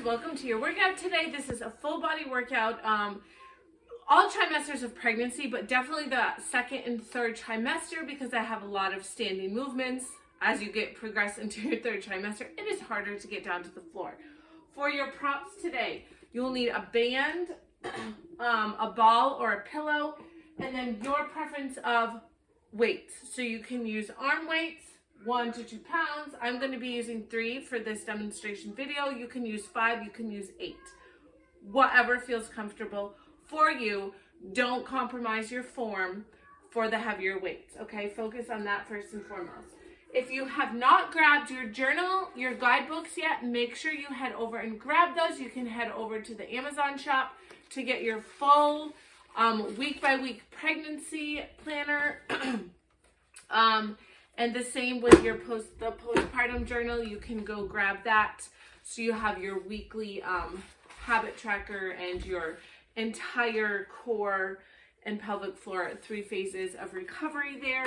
friends, welcome to your workout today. This is a full body workout, all trimesters of pregnancy, but definitely the second and third trimester because I have a lot of standing movements. As you progress into your third trimester, it is harder to get down to the floor. For your props today, you'll need a band, a ball or a pillow, and then your preference of weights. So you can use arm weights, 1 to 2 pounds. I'm going to be using 3 for this demonstration video. You can use 5, you can use 8. Whatever feels comfortable for you. Don't compromise your form for the heavier weights, okay? Focus on that first and foremost. If you have not grabbed your journal, your guidebooks yet, make sure you head over and grab those. You can head over to the Amazon shop to get your full week-by-week pregnancy planner. And the same with your the postpartum journal. You can go grab that so you have your weekly habit tracker and your entire core and pelvic floor 3 phases of recovery there.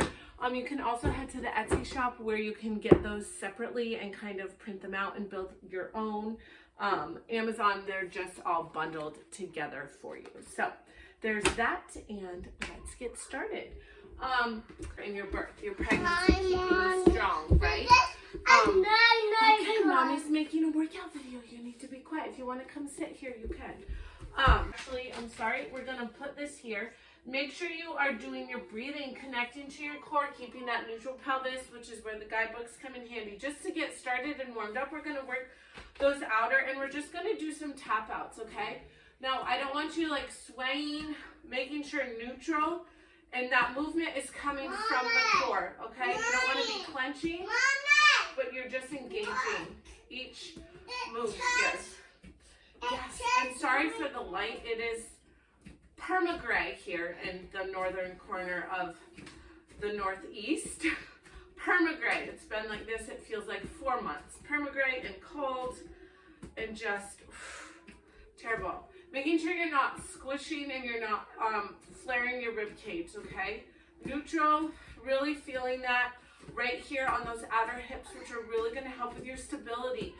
You can also head to the Etsy shop where you can get those separately and kind of print them out and build your own. Amazon, they're just all bundled together for you. So there's that, and let's get started. In your birth, your pregnancy, keeping strong, right? Okay, mommy's making a workout video. You need to be quiet. If you want to come sit here, you can. Actually, I'm sorry. We're gonna put this here. Make sure you are doing your breathing, connecting to your core, keeping that neutral pelvis, which is where the guidebooks come in handy. Just to get started and warmed up, we're gonna work those outer, and we're just gonna do some tap outs, okay? Now, I don't want you like swaying, making sure neutral. And that movement is coming from the core, okay? You don't want to be clenching, but you're just engaging each move. Yes. Yes. And sorry for the light. It is perma-gray here in the northern corner of the northeast. Perma-gray. It's been like this. It feels like 4 months. Perma-gray and cold and just terrible. Making sure you're not squishing and you're not flaring your rib cage, okay? Neutral, really feeling that right here on those outer hips, which are really going to help with your stability.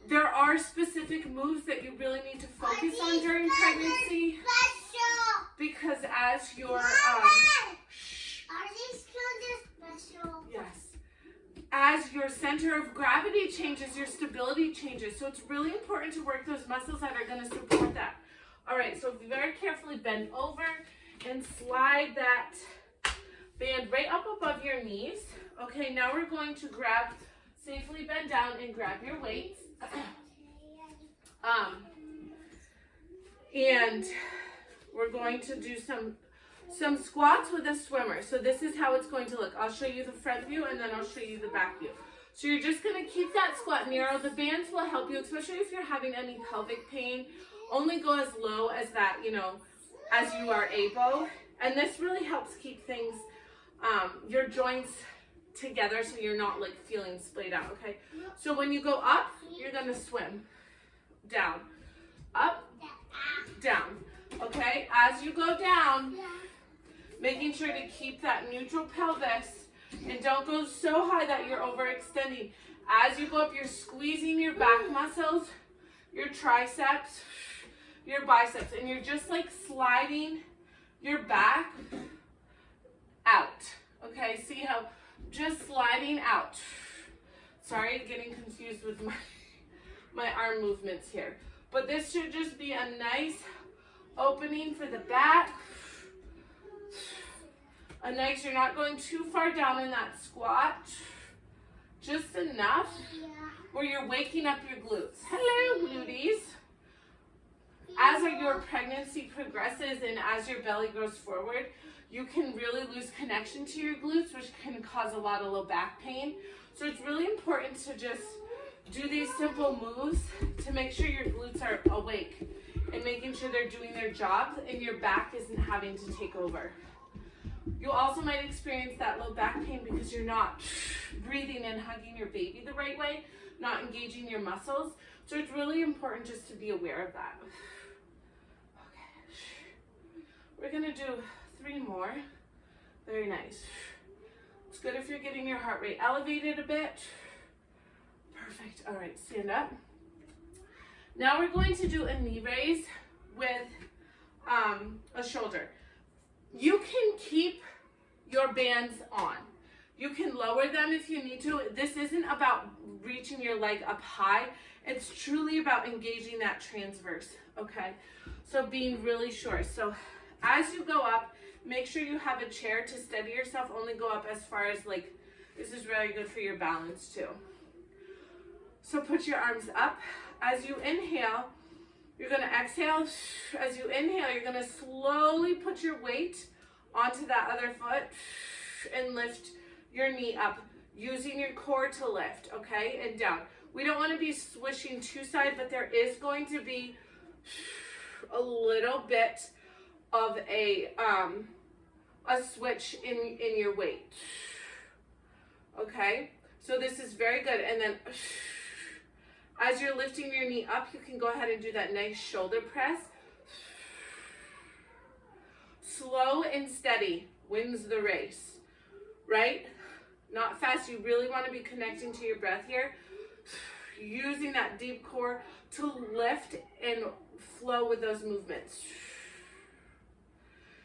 There are specific moves that you really need to focus on during pregnancy because as your yes, as your center of gravity changes, your stability changes. So it's really important to work those muscles that are going to support that. All right, so very carefully bend over and slide that band right up above your knees. Okay, now we're going to safely bend down and grab your weights. And we're going to do some squats with a swimmer. So this is how it's going to look. I'll show you the front view and then I'll show you the back view. So you're just going to keep that squat narrow. The bands will help you, especially if you're having any pelvic pain. Only go as low as that, as you are able. And this really helps keep things, your joints together so you're not like feeling splayed out, okay? So when you go up, you're going to swim. Down. Up. Down. Okay? As you go down, making sure to keep that neutral pelvis and don't go so high that you're overextending. As you go up, you're squeezing your back muscles, your triceps, your biceps, and you're just like sliding your back out. Okay, see how just sliding out. Sorry, getting confused with my arm movements here. But this should just be a nice opening for the back. You're not going too far down in that squat. Just enough where you're waking up your glutes. Hello, gluties. As your pregnancy progresses and as your belly grows forward, you can really lose connection to your glutes, which can cause a lot of low back pain. So it's really important to just do these simple moves to make sure your glutes are awake and making sure they're doing their jobs and your back isn't having to take over. You also might experience that low back pain because you're not breathing and hugging your baby the right way, not engaging your muscles. So it's really important just to be aware of that. Okay. We're going to do 3 more. Very nice. It's good if you're getting your heart rate elevated a bit. Perfect. All right, stand up. Now we're going to do a knee raise with a shoulder. You can keep your bands on. You can lower them if you need to. This isn't about reaching your leg up high. It's truly about engaging that transverse, okay? So being really sure. So as you go up, make sure you have a chair to steady yourself. Only go up as far as, like, this is really good for your balance too. So put your arms up. As you inhale, you're gonna exhale. As you inhale, you're gonna slowly put your weight onto that other foot and lift your knee up, using your core to lift, okay, and down. We don't want to be swishing two sides, but there is going to be a little bit of a switch in your weight, okay? So this is very good. And then as you're lifting your knee up, you can go ahead and do that nice shoulder press. Slow and steady wins the race, right? Not fast. You really want to be connecting to your breath here, using that deep core to lift and flow with those movements.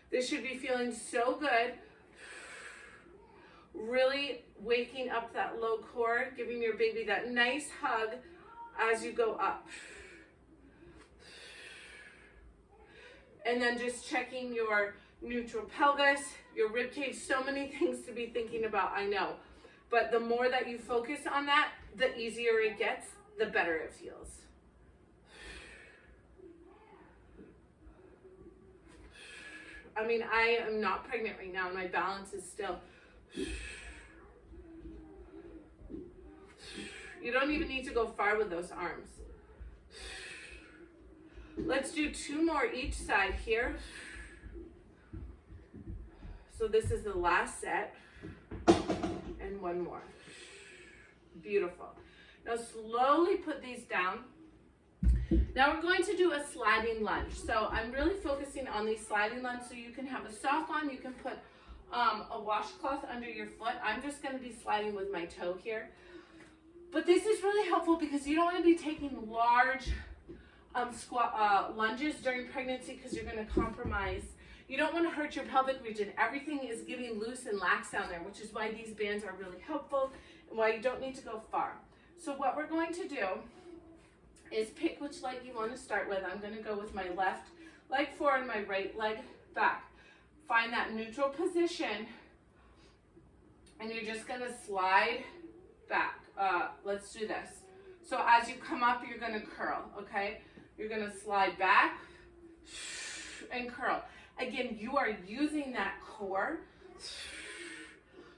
This should be feeling so good. Really waking up that low core, giving your baby that nice hug as you go up. And then just checking your neutral pelvis, your rib cage. So many things to be thinking about, I know. But the more that you focus on that, the easier it gets, the better it feels. I mean, I am not pregnant right now and my balance is still. You don't even need to go far with those arms. Let's do 2 more each side here. So this is the last set. And 1 more. Beautiful. Now slowly put these down. Now we're going to do a sliding lunge. So I'm really focusing on these sliding lunge so you can have a sock on. You can put a washcloth under your foot. I'm just going to be sliding with my toe here. But this is really helpful because you don't want to be taking large lunges during pregnancy because you're going to compromise. You don't want to hurt your pelvic region. Everything is getting loose and lax down there, which is why these bands are really helpful and why you don't need to go far. So what we're going to do is pick which leg you want to start with. I'm going to go with my left leg forward and my right leg back. Find that neutral position and you're just going to slide back. Let's do this. So as you come up, you're going to curl, okay? You're going to slide back and curl. Again, you are using that core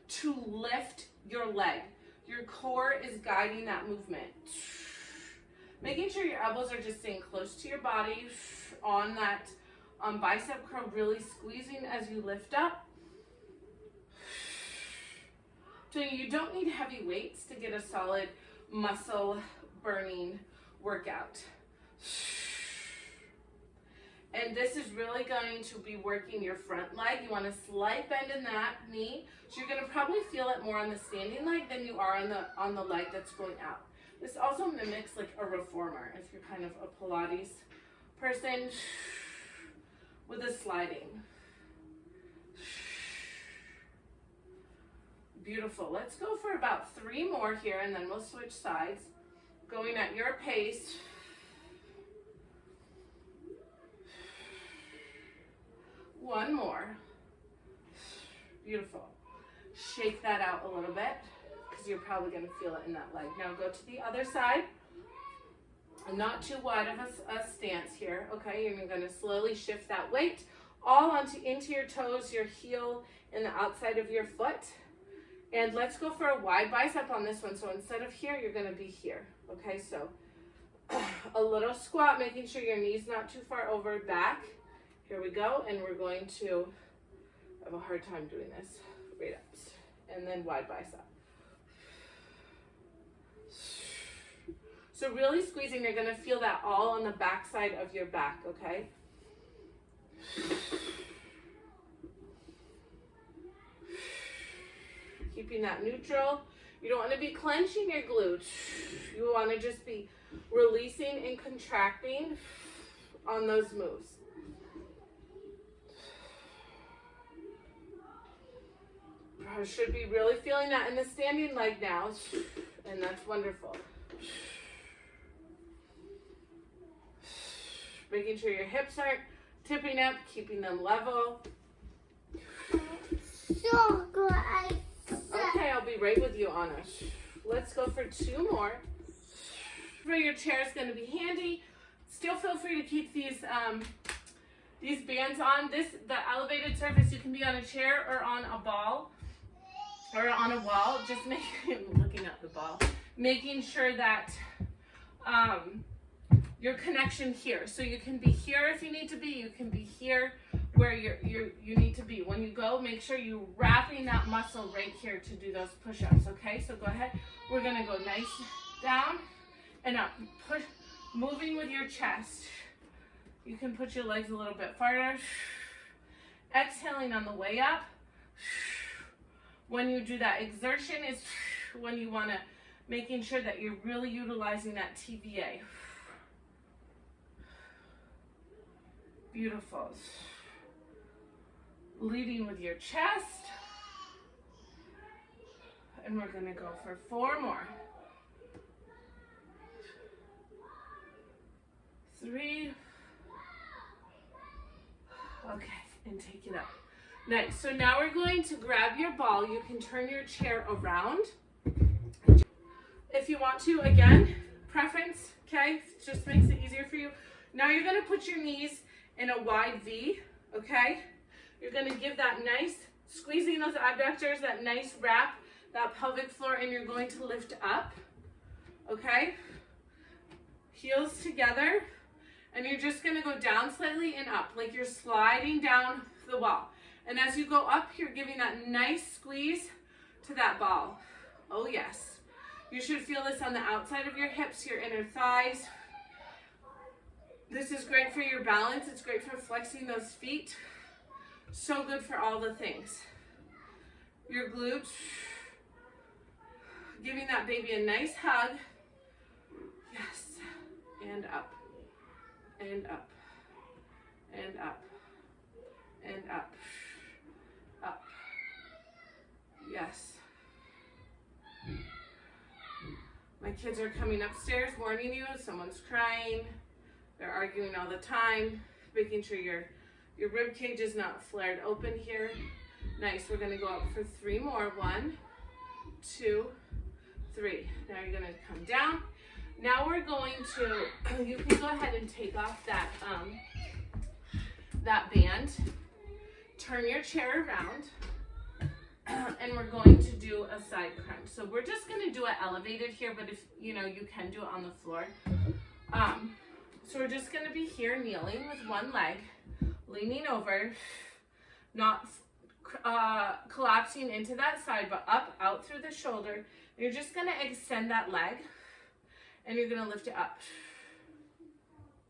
to lift your leg. Your core is guiding that movement. Making sure your elbows are just staying close to your body on that bicep curl, really squeezing as you lift up. So you don't need heavy weights to get a solid muscle burning workout. And this is really going to be working your front leg. You want a slight bend in that knee. So you're going to probably feel it more on the standing leg than you are on the leg that's going out. This also mimics like a reformer if you're kind of a Pilates person with a sliding. Beautiful. Let's go for about 3 more here and then we'll switch sides. Going at your pace. One more. Beautiful. Shake that out a little bit because you're probably going to feel it in that leg. Now go to the other side. Not too wide of a stance here. Okay, you're going to slowly shift that weight all into your toes, your heel, and the outside of your foot. And let's go for a wide bicep on this one. So instead of here, you're going to be here. Okay, so a little squat, making sure your knee's not too far over back. Here we go, and we're going to have a hard time doing this. Right ups, and then wide bicep. So really squeezing, you're going to feel that all on the back side of your back, okay? Keeping that neutral. You don't want to be clenching your glutes. You want to just be releasing and contracting on those moves. I should be really feeling that in the standing leg now, and that's wonderful. Making sure your hips aren't tipping up, keeping them level. So good. Okay, I'll be right with you, Anna. Let's go for 2 more. For your chair is going to be handy. Still feel free to keep these bands on. The elevated surface, you can be on a chair or on a ball or on a wall. Just looking at the ball, making sure that your connection here. So you can be here if you need to be. You can be here where you need to be. When you go, make sure you're wrapping that muscle right here to do those push-ups, okay? So go ahead. We're going to go nice down and up. Push, moving with your chest. You can put your legs a little bit farther. Exhaling on the way up. When you do that, exertion is when you want to, making sure that you're really utilizing that TVA. Beautiful. Leading with your chest. And we're going to go for 4 more. 3. Okay, and take it up. Nice. So now we're going to grab your ball. You can turn your chair around. If you want to, again, preference, okay? It just makes it easier for you. Now you're going to put your knees in a wide V, okay? You're going to give that nice, squeezing those abductors, that nice wrap, that pelvic floor, and you're going to lift up, okay? Heels together, and you're just going to go down slightly and up, like you're sliding down the wall. And as you go up, you're giving that nice squeeze to that ball. Oh yes. You should feel this on the outside of your hips, your inner thighs. This is great for your balance. It's great for flexing those feet. So good for all the things. Your glutes. Giving that baby a nice hug. Yes. And up. And up. And up. And up. Up. Yes. My kids are coming upstairs warning you someone's crying. They're arguing all the time. Making sure your rib cage is not flared open here. Nice. We're going to go up for 3 more. 1, 2, 3. Now you're going to come down. Now we're going to, you can go ahead and take off that band. Turn your chair around. And we're going to do a side crunch. So we're just going to do it elevated here, but if you can do it on the floor. So we're just going to be here kneeling with one leg, leaning over, not collapsing into that side, but up, out through the shoulder. You're just going to extend that leg, and you're going to lift it up.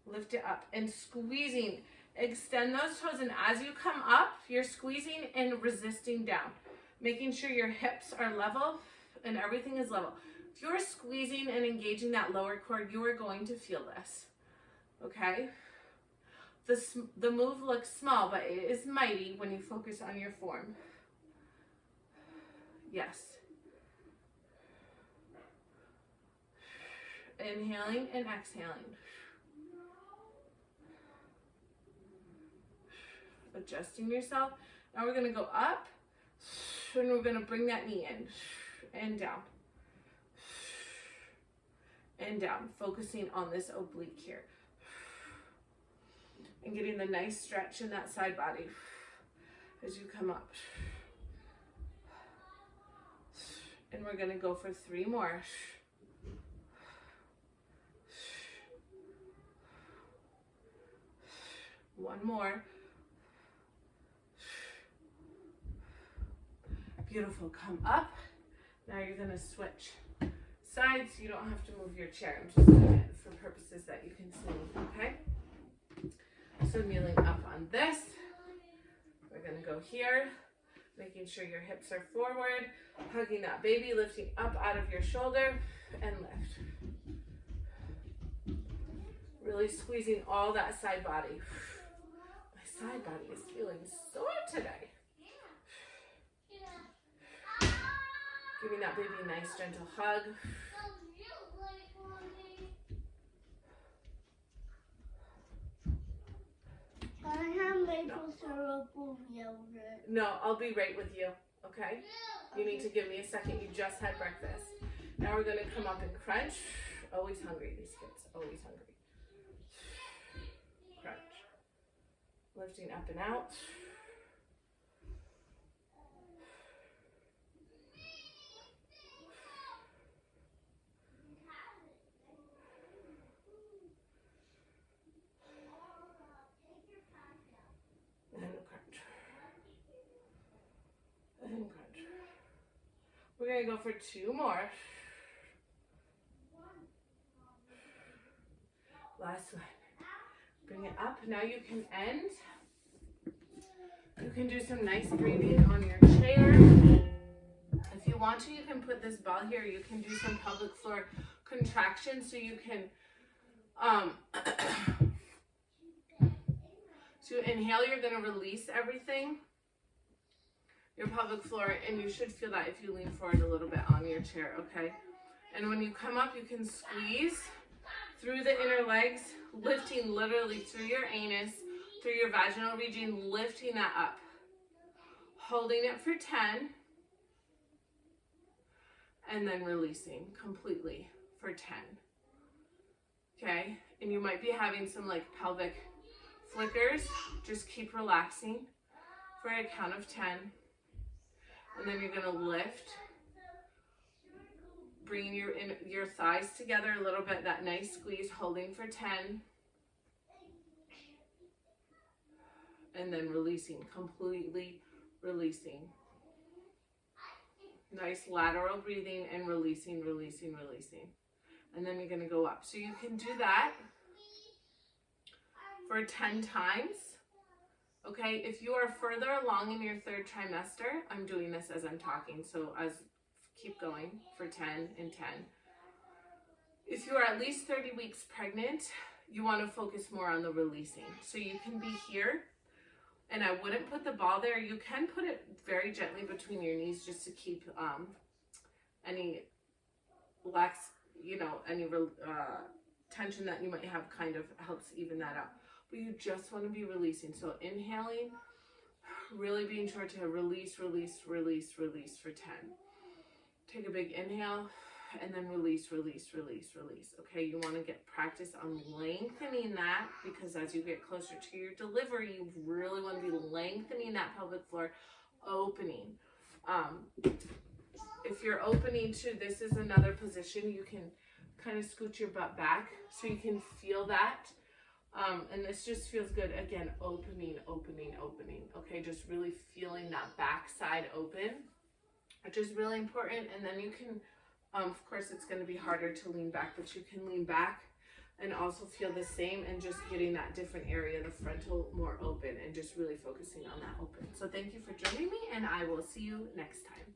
Lift it up and squeezing. Extend those toes, and as you come up, you're squeezing and resisting down. Making sure your hips are level and everything is level. If you're squeezing and engaging that lower core, you are going to feel this, okay? The move looks small, but it is mighty when you focus on your form. Yes. Inhaling and exhaling. Adjusting yourself. Now we're going to go up. And we're going to bring that knee in and down and down, focusing on this oblique here and getting the nice stretch in that side body as you come up. And we're going to go for 3 more. One more. Beautiful. Come up. Now you're going to switch sides. You don't have to move your chair. I'm just doing it for purposes that you can see. Okay? So kneeling up on this. We're going to go here. Making sure your hips are forward. Hugging that baby. Lifting up out of your shoulder. And lift. Really squeezing all that side body. My side body is feeling sore today. Giving that baby a nice gentle hug. Can I have maple syrup or yogurt? No, I'll be right with you, okay? You need to give me a second. You just had breakfast. Now we're going to come up and crunch. Always hungry, these kids. Always hungry. Crunch. Lifting up and out. And crunch. And crunch. We're going to go for 2 more. Last one. Bring it up. Now you can end. You can do some nice breathing on your chair. If you want to, you can put this ball here. You can do some pelvic floor contractions so you can so inhale, you're going to release everything, your pelvic floor, and you should feel that if you lean forward a little bit on your chair, okay? And when you come up, you can squeeze through the inner legs, lifting literally through your anus, through your vaginal region, lifting that up. Holding it for 10, and then releasing completely for 10. Okay? And you might be having some like pelvic flickers. Just keep relaxing for a count of 10. And then you're going to lift, bringing your thighs together a little bit, that nice squeeze, holding for 10. And then releasing, completely releasing. Nice lateral breathing and releasing, releasing, releasing. And then you're going to go up. So you can do that for 10 times. Okay, if you are further along in your 3rd trimester, I'm doing this as I'm talking, so keep going for 10 and 10. If you are at least 30 weeks pregnant, you want to focus more on the releasing. So you can be here, and I wouldn't put the ball there. You can put it very gently between your knees just to keep any tension that you might have, kind of helps even that out. But you just want to be releasing. So inhaling, really being sure to release, release, release, release for 10. Take a big inhale and then release, release, release, release. Okay, you want to get practice on lengthening that, because as you get closer to your delivery, you really want to be lengthening that pelvic floor, opening. If you're opening too, this is another position. You can kind of scoot your butt back so you can feel that. And this just feels good. Again, opening, opening, opening. Okay, just really feeling that back side open, which is really important. And then you can, of course, it's going to be harder to lean back, but you can lean back and also feel the same, and just getting that different area, the frontal, more open, and just really focusing on that open. So thank you for joining me, and I will see you next time.